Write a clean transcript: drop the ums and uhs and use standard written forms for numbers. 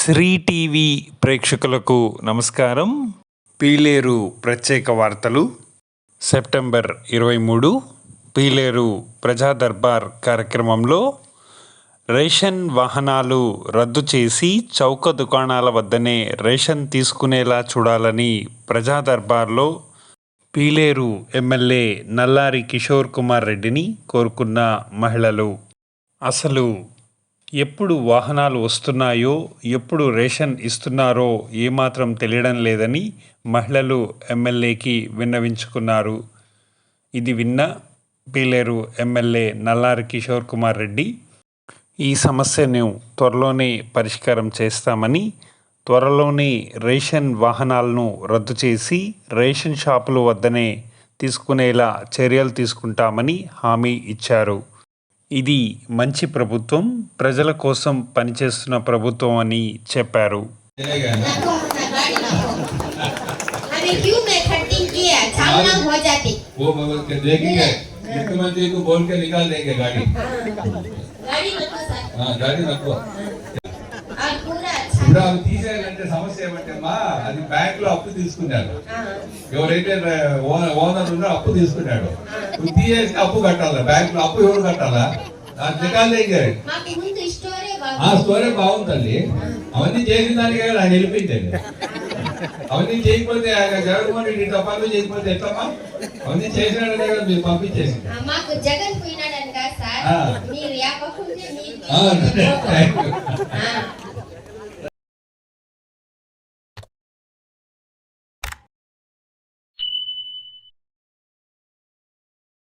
Shri TV ప్రేక్షకులకు నమస్కారం. పీలేరు ప్రత్యేక వార్తలు సెప్టెంబర్ 23. పీలేరు ప్రజా దర్బార్ కార్యక్రమంలో రేషన్ వాహనాలు రద్దు చేసి చౌక దుకాణాల వద్దనే రేషన్ తీసుకునేలా చూడాలని ప్రజా దర్బార్లో పీలేరు ఎమ్మెల్యే నల్లారి కిషోర్ కుమార్ రెడ్డిని కోరుకున్న మహిళలు. అసలు ఎప్పుడు వాహనాలు వస్తున్నాయో, ఎప్పుడు రేషన్ ఇస్తున్నారో ఏమాత్రం తెలియడం లేదని మహిళలు ఎమ్మెల్యేకి విన్నవించుకున్నారు. ఇది విన్న పీలేరు ఎమ్మెల్యే నల్లారి కిషోర్ కుమార్ రెడ్డి ఈ సమస్యను త్వరలోనే పరిష్కారం చేస్తామని, త్వరలోనే రేషన్ వాహనాలను రద్దు చేసి రేషన్ షాపుల వద్దనే తీసుకునేలా చర్యలు తీసుకుంటామని హామీ ఇచ్చారు. ఇది మంచి ప్రభుత్వం, ప్రజల కోసం పనిచేస్తున్న ప్రభుత్వం అని చెప్పారు. ఇప్పుడు అవి తీసేయాలంటే సమస్య ఏమంటే అది బ్యాంక్ లో అప్పు తీసుకున్నాడు. ఎవరైతే ఓనర్ ఉన్నారో అప్పు తీసుకున్నాడు. తీసేసి అప్పు కట్టాలా, బ్యాంక్ లో అప్పు ఎవరు కట్టాలా? ఆ స్టోరీ బాగుందండి. అవన్నీ చేసిన దానికి ఆయన వెళ్ళిపోయిందండి. అవన్నీ చేయకపోతే జగన్మోహన్ రెడ్డి పనులు చేయకపోతే ఎట్లమ్మా? అవన్నీ చేసినాడనే కదా మీరు పంపించేసి.